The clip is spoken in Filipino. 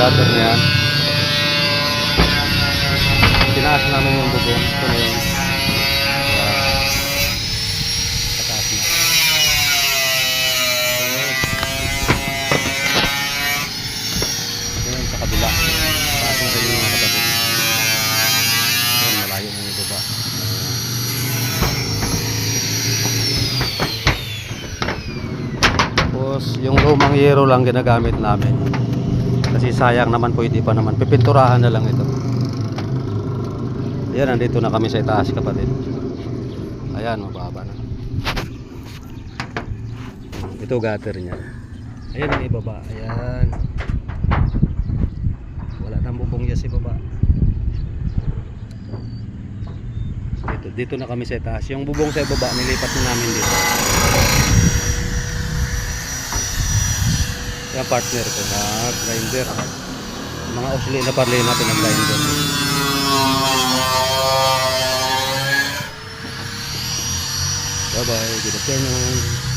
gutter niya. Tinaas namin yung bubong. Ito na yun. Pataas na. Ito yun sa kabila. Pataas na rin yung mga kapatid. Ayan, malayo na yung baba. Tapos yung lumang yero lang ginagamit namin. Kasi sayang naman po, hindi pa naman. Pipinturahan na lang ito. Ayan, nandito na kami sa itaas kapatid. Ayan, mababa na. Ito gutter niya. Ayan yung ibaba. Ayan. Wala nang bubong niya sa ibaba. Dito na kami sa itaas. Yung bubong sa ibaba, nilipat na namin dito. Yung partner ko na grinder. Mga usli na parli natin ang grinder. Bye bye, good afternoon.